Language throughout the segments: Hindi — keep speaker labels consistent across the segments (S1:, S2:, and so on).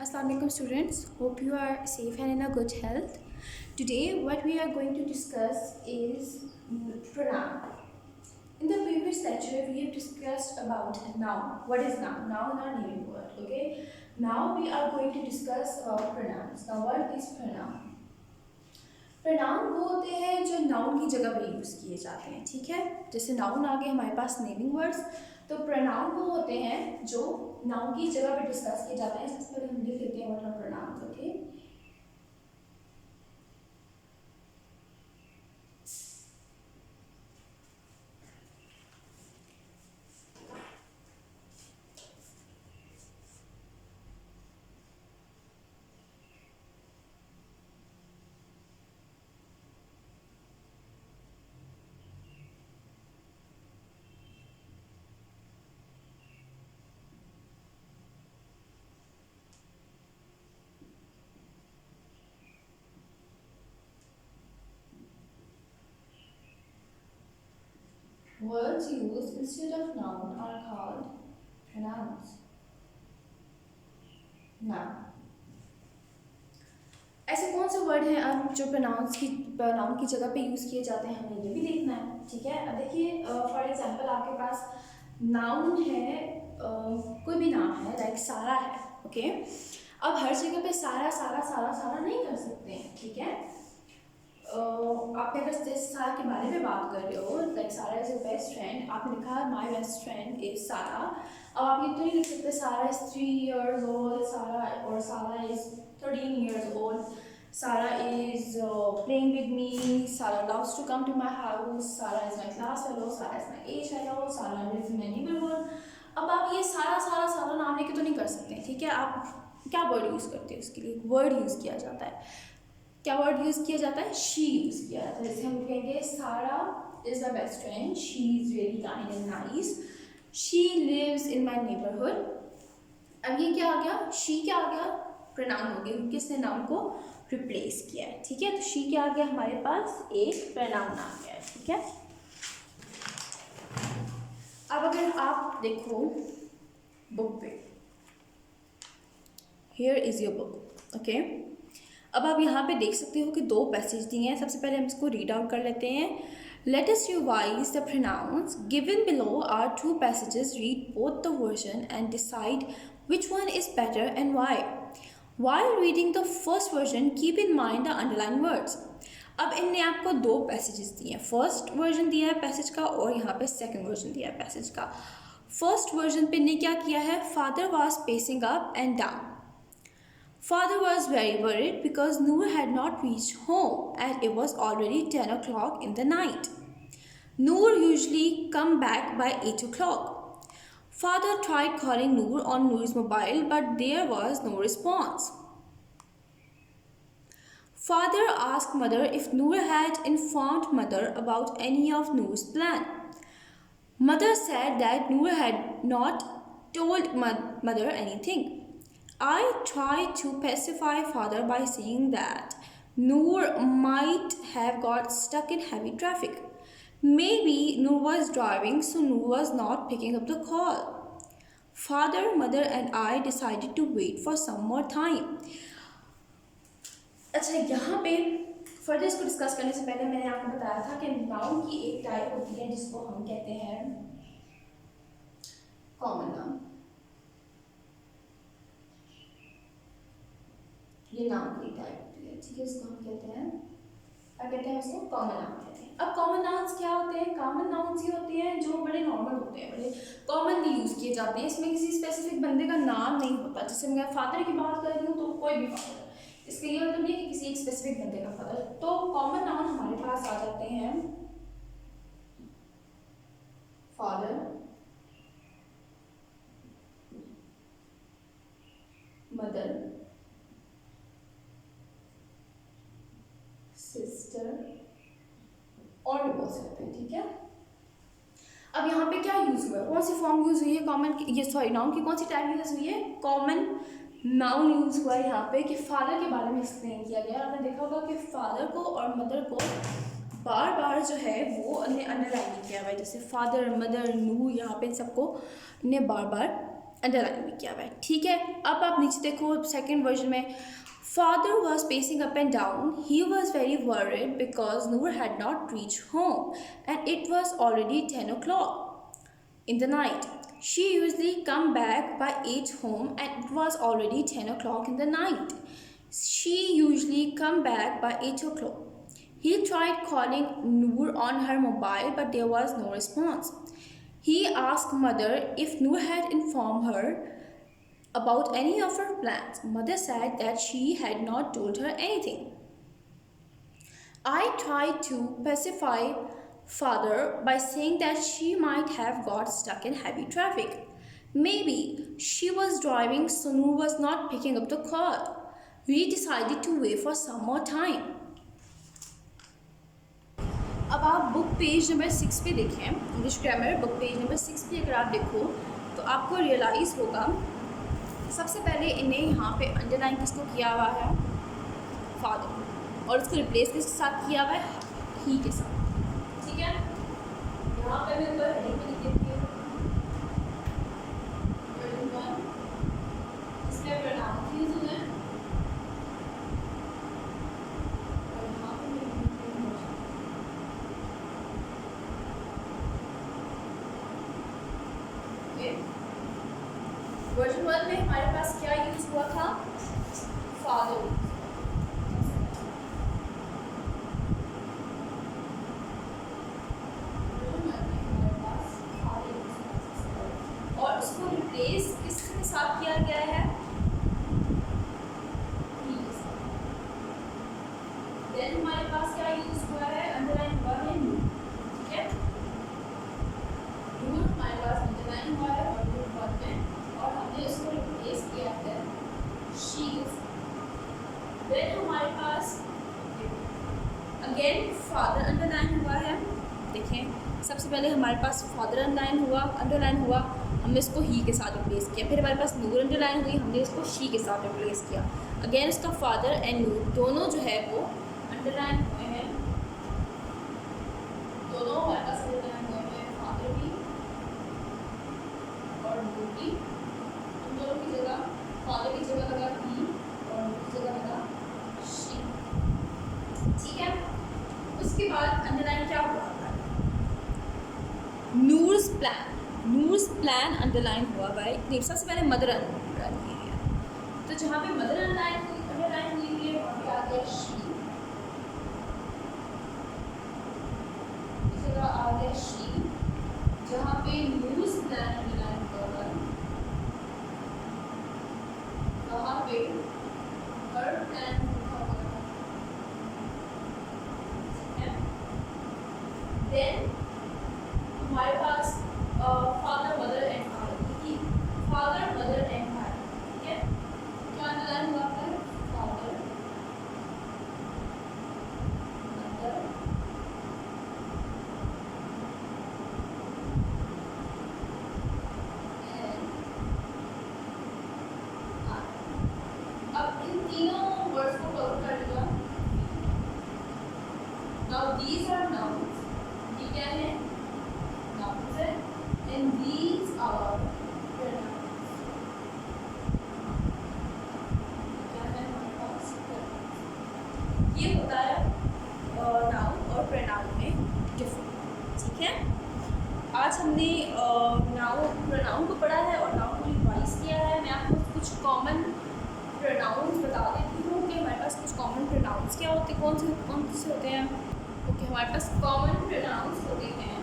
S1: Assalamualaikum students, hope you are safe and in a good health. Today what we are going to discuss is pronoun. In the previous lecture we have discussed about noun. What is noun? Noun are naming word, okay? Now we are going to discuss about pronouns. Now what is pronoun? Pronoun वो होते हैं जो नाउन की जगह पे यूज़ किए जाते हैं, ठीक है। जैसे नाउन आ गए हमारे पास नेमिंग वर्ड्स, तो प्रनाउन वो होते हैं जो नाउन की जगह पे डिस्कस किए जाते हैं। सबसे पहले हम लिख लेते हैं what are pronouns, okay. Words used instead of noun are called pronouns. Now, ऐसे कौन से वर्ड हैं अब जो प्रोनाउन की जगह पे यूज़ किए जाते हैं, हमें ये भी देखना है, ठीक है। अब देखिए फॉर एग्जांपल आपके पास नाउन है, कोई भी नाम है, लाइक सारा है, ओके। अब हर जगह पे सारा सारा सारा सारा नहीं कर सकते हैं, ठीक है। आपने अगर सारा के बारे में बात कर रहे हो, लाइक सारा इज योर बेस्ट फ्रेंड, आपने लिखा माय बेस्ट फ्रेंड इज सारा। अब आप ये तो नहीं लिख सकते सारा इज 3 years old, सारा और सारा इज 13 years old, सारा इज playing with me, सारा loves to come to my house, सारा is my class fellow, सारा is my age fellow, सारा lives in my neighborhood। अब आप ये सारा सारा सारा नाम लेके तो नहीं कर सकते, ठीक है। आप क्या वर्ड यूज़ करते हैं उसके लिए? वर्ड यूज़ किया जाता है। क्या वर्ड यूज़ किया जाता है? शी यूज़ किया जाता है। जैसे हम कहेंगे Sara is my best friend, she is very kind and nice, she lives in my neighbourhood. अब ये क्या आ गया? शी क्या आ गया? प्रनाउन हो गया, क्योंकि इसने नाउन को रिप्लेस किया है, ठीक है। तो शी क्या आ गया हमारे पास? एक प्रनाउन आ गया है, ठीक है। अब अगर आप देखो बुक पे, here is your book, okay. अब आप यहाँ पे देख सकते हो कि 2 पैसेज दिए हैं। सबसे पहले हम इसको रीड आउट कर लेते हैं। Let us revise the pronouns given below are 2 passages, read both the version and decide which one is better and why. While reading the first version, keep in mind the underlined words. अब इनने आपको 2 पैसेजेस दिए हैं। फर्स्ट वर्जन दिया है पैसेज का और यहाँ पे सेकंड वर्जन दिया है पैसेज का। फर्स्ट वर्जन पे इनने क्या किया है? Father was pacing up and down. Father was very worried because Noor had not reached home and it was already 10 o'clock in the night. Noor usually come back by 8 o'clock. Father tried calling Noor on Noor's mobile but there was no response. Father asked mother if Noor had informed mother about any of Noor's plan. Mother said that Noor had not told mother anything. I tried to pacify father by saying that Noor might have got stuck in heavy traffic. Maybe Noor was driving, so Noor was not picking up the call. Father, mother and I decided to wait for some more time. अच्छा, यहाँ पे फर्दर इसको डिस्कस करने से पहले मैंने आपको बताया था कि नाउन की एक टाइप होती है जिसको हम कहते हैं कॉमन नाउन। ये नाउन की टाइप होती है, ठीक है। इसको हम कहते हैं, क्या कहते हैं उसको? कॉमन नाउन कहते हैं। अब कॉमन नाउन्स क्या होते हैं? कॉमन नाउन्स ये होते हैं जो बड़े नॉर्मल होते हैं, बड़े कॉमनली यूज़ किए जाते हैं। इसमें किसी स्पेसिफिक बंदे का नाम नहीं होता। जैसे मैं फादर की बात कर रही हूँ तो कोई भी फादर, इसका ये मतलब नहीं कि किसी एक स्पेसिफिक बंदे का फादर। तो कॉमन नाउन हमारे पास आ जाते हैं फादर, मदर, सिस्टर और भी बोल सकते हैं, ठीक है। अब यहाँ पे क्या यूज हुआ है? कौन सी फॉर्म यूज हुई है? कॉमन की, ये सॉरी नाउन की कौन सी टाइप यूज हुई है? कॉमन नाउन यूज हुआ है यहाँ पे कि फादर के बारे में एक्सप्लेन किया गया। आपने देखा होगा कि फादर को और मदर को बार बार जो है वो अंडरलाइन किया हुआ है। जैसे फादर, मदर, नूर, यहाँ पे इन सबको ने बार बार अंडरलाइन भी किया हुआ है, ठीक है। अब आप नीचे देखो सेकेंड वर्जन में, Father was pacing up and down. He was very worried because Noor had not reached home and it was already 10 o'clock in the night. She usually come back by 8 home and it was already 10 o'clock in the night. She usually come back by 8 o'clock. He tried calling Noor on her mobile but there was no response. He asked mother if Noor had informed her about any of her plans. Mother said that she had not told her anything. I tried to pacify father by saying that she might have got stuck in heavy traffic. Maybe she was driving so Noor was not picking up the call. We decided to wait for some more time. अब आप बुक पेज नंबर 6 पे देखें, English grammar book page number 6 पे अगर आप देखो तो आपको रियलाइज़ होगा सबसे पहले इन्हें यहाँ पे अंडरलाइन किसको किया हुआ है, फादर, और उसको रिप्लेस किसके साथ किया हुआ है, ही के साथ, ठीक है। यहाँ पे मैं ऊपर हेडिंग में लिख देती हूँ इसमें प्रोनाउन यूज होना है, और यहाँ पे वर्जन 1 में हमारे पास क्या यूज हुआ था, फादर। और उसको रिप्लेस किसके साथ किया गया है, देन हमारे पास क्या यूज हुआ है, अंडरलाइन हुआ है नूर, ठीक है। नूर हमारे पास अंडरलाइन हुआ है और नूर वर्ड में, और हमने उसको रिप्लेस किया है शी के साथ। देन हमारे पास अगेन फादर अंडरलाइन हुआ है, देखें सबसे पहले हमारे पास फादर अंडरलाइन हुआ, हमने इसको ही के साथ रिप्लेस किया। फिर हमारे पास नूर अंडरलाइन हुई, हमने इसको शी के साथ रिप्लेस किया। अगेन इसका फादर एंड नूर दोनों जो है वो अंडरलाइन हुए हैं, दोनों हमारे पास अंडरलाइन हुए हैं, फादर भी और नूर भी। उन दोनों की जगह फादर की जगह लगा ही और नूर की जगह लगा शी, ठीक है। उसके बाद अंडरलाइन क्या हुआ, नूर्स प्लान अंडरलाइन हुआ भाई। सबसे पहले मदर अंडरलाइन की है, तो जहाँ पे मदर अंडरलाइन हुई है वहाँ पे आ गया शी, इस जगह आ गया शी। जहाँ पे नूर्स प्लान अंडरलाइन हुआ है वहाँ पे हर प्लान लिखा हुआ है, देन हमारे पास father mother and father mother and father, ठीक है। क्या अंडरलाइन हुआ है, फादर मदर एंड अब इन तीनों वर्ड्स को कवर कर लिया। नाउ दीज आर नाउन्स, ये क्या है, and these are pronouns. क्या है हमारे पास, ये होता है नाउन और प्रोनाउन में डिफरेंस, ठीक है। आज हमने प्रोनाउन को पढ़ा है और नाउन को रिवाइज किया है। मैं आपको कुछ कॉमन प्रोनाउंस बता देती हूँ कि हमारे पास कुछ कॉमन प्रोनाउंस क्या होते हैं, कौन से होते हैं। ओके, हमारे पास कॉमन प्रोनाउंस होते हैं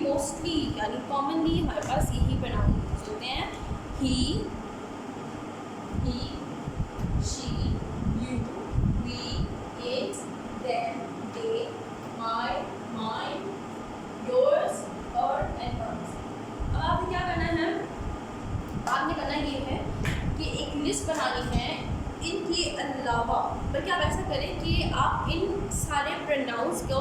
S1: मोस्टली यानी कॉमनली हमारे पास यही प्रोनाउन यूज होते हैं, ही शी बल्कि आप ऐसा करें कि आप इन सारे प्रोनाउंस को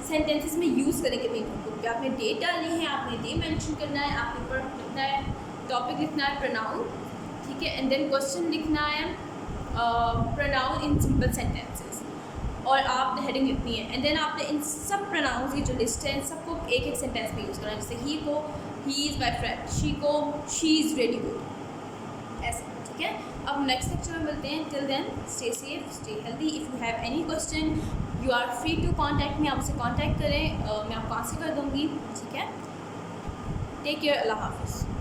S1: सेंटेंसेस में यूज़ करें कभी पे आपने डेट डालनी है, आपने डे मेंशन करना है, आपने ऊपर लिखना है, टॉपिक लिखना है प्रोनाउन, ठीक है, एंड देन क्वेश्चन लिखना है प्रोनाउन इन सिंपल सेंटेंसेस, और आपने हेडिंग लिखनी है, एंड देन आपने इन सब प्रोनाउंस की जो लिस्ट है इन सबको एक एक सेंटेंस में यूज़ करना है। जैसे ही को he is my friend, she को शी इज़ रियली गुड, ऐसा, ठीक है। अब नेक्स्ट लेक्चर में मिलते हैं। Till then stay safe, stay healthy. If you have any question you are free to contact me, आप मुझसे कॉन्टैक्ट करें, मैं आपको आंसर कर दूँगी, ठीक है। टेक केयर, अल्लाह हाफिज़।